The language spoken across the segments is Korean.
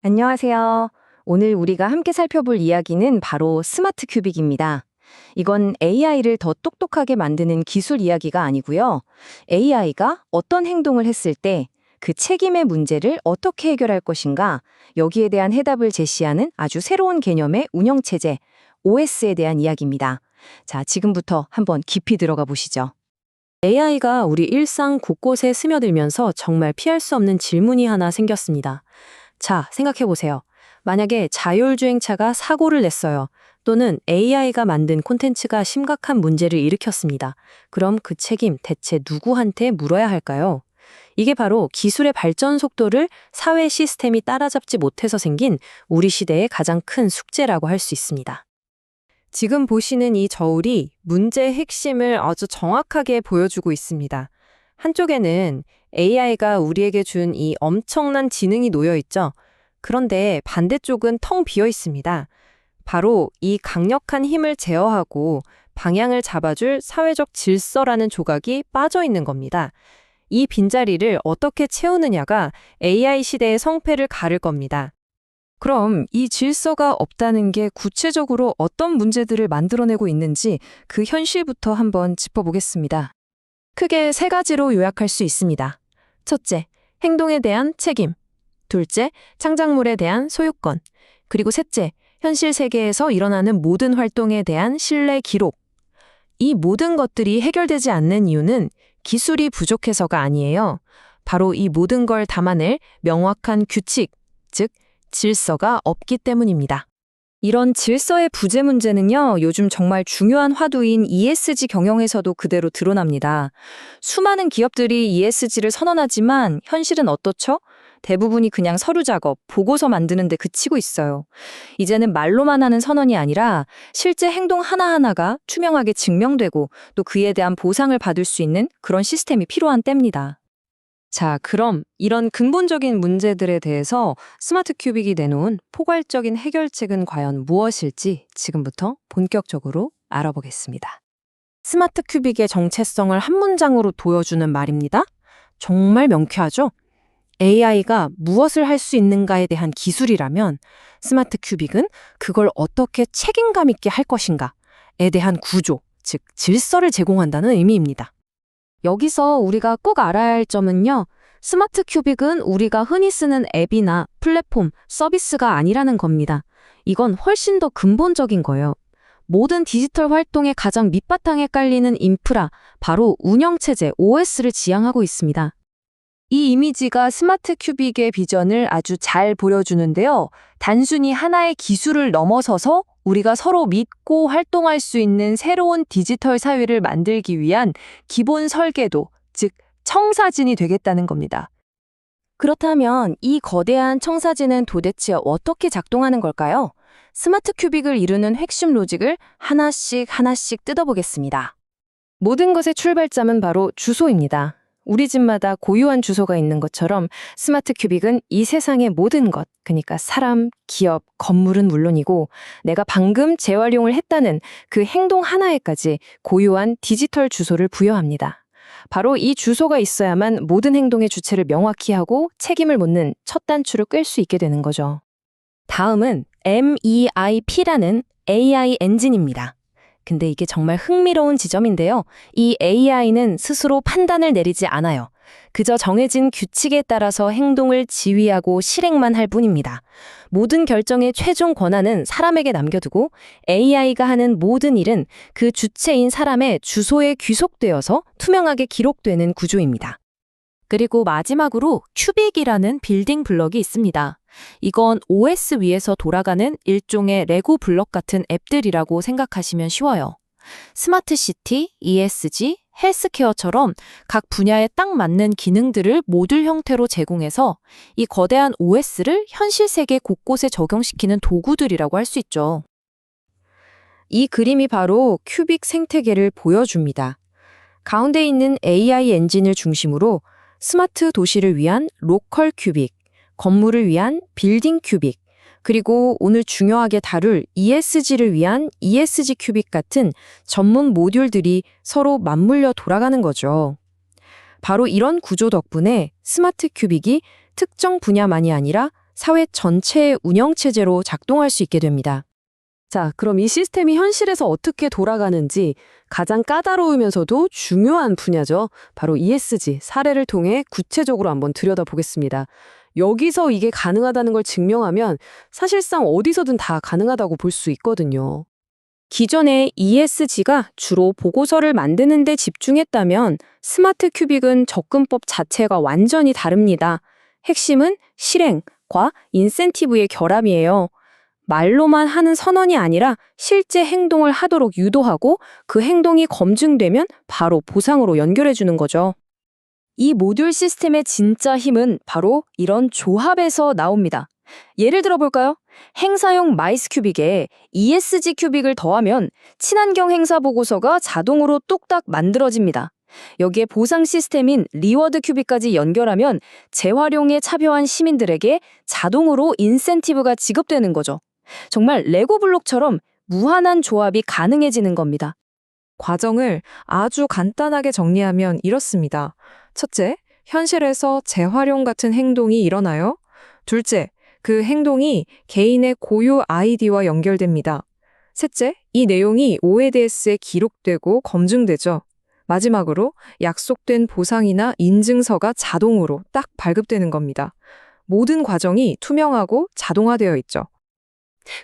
안녕하세요. 오늘 우리가 함께 살펴볼 이야기는 바로 스마트 큐빅입니다. 이건 AI를 더 똑똑하게 만드는 기술 이야기가 아니고요. AI가 어떤 행동을 했을 때 그 책임의 문제를 어떻게 해결할 것인가, 여기에 대한 해답을 제시하는 아주 새로운 개념의 운영체제, OS에 대한 이야기입니다. 자, 지금부터 한번 깊이 들어가 보시죠. AI가 우리 일상 곳곳에 스며들면서 정말 피할 수 없는 질문이 하나 생겼습니다. 자, 생각해 보세요. 만약에 자율주행차가 사고를 냈어요. 또는 AI가 만든 콘텐츠가 심각한 문제를 일으켰습니다. 그럼 그 책임 대체 누구한테 물어야 할까요? 이게 바로 기술의 발전 속도를 사회 시스템이 따라잡지 못해서 생긴 우리 시대의 가장 큰 숙제라고 할 수 있습니다. 지금 보시는 이 저울이 문제의 핵심을 아주 정확하게 보여주고 있습니다. 한쪽에는 AI가 우리에게 준 이 엄청난 지능이 놓여 있죠. 그런데 반대쪽은 텅 비어 있습니다. 바로 이 강력한 힘을 제어하고 방향을 잡아줄 사회적 질서라는 조각이 빠져 있는 겁니다. 이 빈자리를 어떻게 채우느냐가 AI 시대의 성패를 가를 겁니다. 그럼 이 질서가 없다는 게 구체적으로 어떤 문제들을 만들어내고 있는지 그 현실부터 한번 짚어보겠습니다. 크게 세 가지로 요약할 수 있습니다. 첫째, 행동에 대한 책임. 둘째, 창작물에 대한 소유권. 그리고 셋째, 현실 세계에서 일어나는 모든 활동에 대한 신뢰 기록. 이 모든 것들이 해결되지 않는 이유는 기술이 부족해서가 아니에요. 바로 이 모든 걸 담아낼 명확한 규칙, 즉 질서가 없기 때문입니다. 이런 질서의 부재 문제는요, 요즘 정말 중요한 화두인 ESG 경영에서도 그대로 드러납니다. 수많은 기업들이 ESG를 선언하지만 현실은 어떻죠? 대부분이 그냥 서류 작업, 보고서 만드는 데 그치고 있어요. 이제는 말로만 하는 선언이 아니라 실제 행동 하나하나가 투명하게 증명되고 또 그에 대한 보상을 받을 수 있는 그런 시스템이 필요한 때입니다. 자, 그럼 이런 근본적인 문제들에 대해서 스마트 큐빅이 내놓은 포괄적인 해결책은 과연 무엇일지 지금부터 본격적으로 알아보겠습니다. 스마트 큐빅의 정체성을 한 문장으로 보여주는 말입니다. 정말 명쾌하죠? AI가 무엇을 할 수 있는가에 대한 기술이라면 스마트 큐빅은 그걸 어떻게 책임감 있게 할 것인가에 대한 구조, 즉 질서를 제공한다는 의미입니다. 여기서 우리가 꼭 알아야 할 점은요. 스마트 큐빅은 우리가 흔히 쓰는 앱이나 플랫폼, 서비스가 아니라는 겁니다. 이건 훨씬 더 근본적인 거예요. 모든 디지털 활동의 가장 밑바탕에 깔리는 인프라, 바로 운영체제 OS를 지향하고 있습니다. 이 이미지가 스마트 큐빅의 비전을 아주 잘 보여주는데요. 단순히 하나의 기술을 넘어서서 우리가 서로 믿고 활동할 수 있는 새로운 디지털 사회를 만들기 위한 기본 설계도, 즉 청사진이 되겠다는 겁니다. 그렇다면 이 거대한 청사진은 도대체 어떻게 작동하는 걸까요? 스마트 큐빅을 이루는 핵심 로직을 하나씩 뜯어보겠습니다. 모든 것의 출발점은 바로 주소입니다. 우리 집마다 고유한 주소가 있는 것처럼 스마트 큐빅은 이 세상의 모든 것, 그러니까 사람, 기업, 건물은 물론이고 내가 방금 재활용을 했다는 그 행동 하나에까지 고유한 디지털 주소를 부여합니다. 바로 이 주소가 있어야만 모든 행동의 주체를 명확히 하고 책임을 묻는 첫 단추를 꿰 수 있게 되는 거죠. 다음은 MEIP라는 AI 엔진입니다. 근데 이게 정말 흥미로운 지점인데요. 이 AI는 스스로 판단을 내리지 않아요. 그저 정해진 규칙에 따라서 행동을 지휘하고 실행만 할 뿐입니다. 모든 결정의 최종 권한은 사람에게 남겨두고 AI가 하는 모든 일은 그 주체인 사람의 주소에 귀속되어서 투명하게 기록되는 구조입니다. 그리고 마지막으로 큐빅이라는 빌딩 블럭이 있습니다. 이건 OS 위에서 돌아가는 일종의 레고 블럭 같은 앱들이라고 생각하시면 쉬워요. 스마트 시티, ESG, 헬스케어처럼 각 분야에 딱 맞는 기능들을 모듈 형태로 제공해서 이 거대한 OS를 현실 세계 곳곳에 적용시키는 도구들이라고 할 수 있죠. 이 그림이 바로 큐빅 생태계를 보여줍니다. 가운데 있는 AI 엔진을 중심으로 스마트 도시를 위한 로컬 큐빅, 건물을 위한 빌딩 큐빅, 그리고 오늘 중요하게 다룰 ESG를 위한 ESG 큐빅 같은 전문 모듈들이 서로 맞물려 돌아가는 거죠. 바로 이런 구조 덕분에 스마트 큐빅이 특정 분야만이 아니라 사회 전체의 운영체제로 작동할 수 있게 됩니다. 자, 그럼 이 시스템이 현실에서 어떻게 돌아가는지 가장 까다로우면서도 중요한 분야죠. 바로 ESG 사례를 통해 구체적으로 한번 들여다보겠습니다. 여기서 이게 가능하다는 걸 증명하면 사실상 어디서든 다 가능하다고 볼 수 있거든요. 기존의 ESG가 주로 보고서를 만드는 데 집중했다면 스마트 큐빅은 접근법 자체가 완전히 다릅니다. 핵심은 실행과 인센티브의 결합이에요. 말로만 하는 선언이 아니라 실제 행동을 하도록 유도하고 그 행동이 검증되면 바로 보상으로 연결해 주는 거죠. 이 모듈 시스템의 진짜 힘은 바로 이런 조합에서 나옵니다. 예를 들어볼까요? 행사용 마이스 큐빅에 ESG 큐빅을 더하면 친환경 행사 보고서가 자동으로 뚝딱 만들어집니다. 여기에 보상 시스템인 리워드 큐빅까지 연결하면 재활용에 차별한 시민들에게 자동으로 인센티브가 지급되는 거죠. 정말 레고 블록처럼 무한한 조합이 가능해지는 겁니다. 과정을 아주 간단하게 정리하면 이렇습니다. 첫째, 현실에서 재활용 같은 행동이 일어나요. 둘째, 그 행동이 개인의 고유 아이디와 연결됩니다. 셋째, 이 내용이 OEDS에 기록되고 검증되죠. 마지막으로 약속된 보상이나 인증서가 자동으로 딱 발급되는 겁니다. 모든 과정이 투명하고 자동화되어 있죠.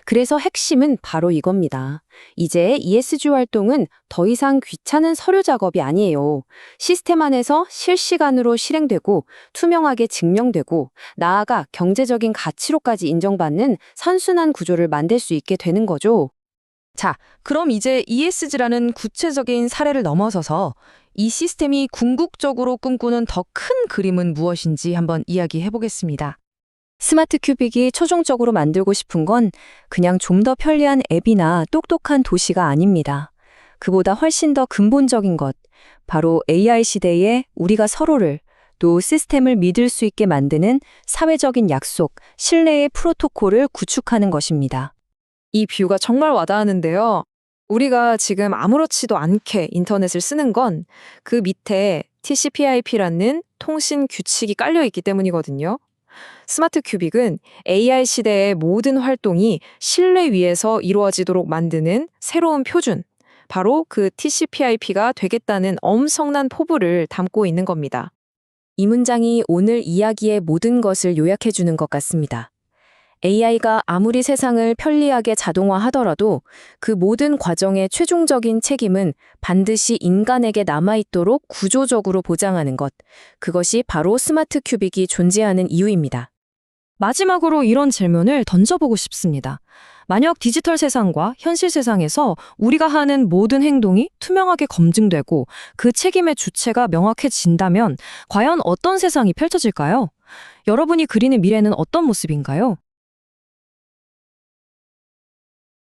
그래서 핵심은 바로 이겁니다. 이제 ESG 활동은 더 이상 귀찮은 서류 작업이 아니에요. 시스템 안에서 실시간으로 실행되고 투명하게 증명되고 나아가 경제적인 가치로까지 인정받는 선순환 구조를 만들 수 있게 되는 거죠. 자, 그럼 이제 ESG라는 구체적인 사례를 넘어서서 이 시스템이 궁극적으로 꿈꾸는 더 큰 그림은 무엇인지 한번 이야기해 보겠습니다. 스마트 큐빅이 최종적으로 만들고 싶은 건 그냥 좀 더 편리한 앱이나 똑똑한 도시가 아닙니다. 그보다 훨씬 더 근본적인 것, 바로 AI 시대에 우리가 서로를 또 시스템을 믿을 수 있게 만드는 사회적인 약속, 신뢰의 프로토콜을 구축하는 것입니다. 이 뷰가 정말 와닿는데요. 우리가 지금 아무렇지도 않게 인터넷을 쓰는 건 그 밑에 TCP/IP라는 통신 규칙이 깔려 있기 때문이거든요. 스마트 큐빅은 AI 시대의 모든 활동이 신뢰 위에서 이루어지도록 만드는 새로운 표준, 바로 그 TCP/IP가 되겠다는 엄청난 포부를 담고 있는 겁니다. 이 문장이 오늘 이야기의 모든 것을 요약해 주는 것 같습니다. AI가 아무리 세상을 편리하게 자동화하더라도 그 모든 과정의 최종적인 책임은 반드시 인간에게 남아있도록 구조적으로 보장하는 것. 그것이 바로 스마트 큐빅이 존재하는 이유입니다. 마지막으로 이런 질문을 던져보고 싶습니다. 만약 디지털 세상과 현실 세상에서 우리가 하는 모든 행동이 투명하게 검증되고 그 책임의 주체가 명확해진다면 과연 어떤 세상이 펼쳐질까요? 여러분이 그리는 미래는 어떤 모습인가요?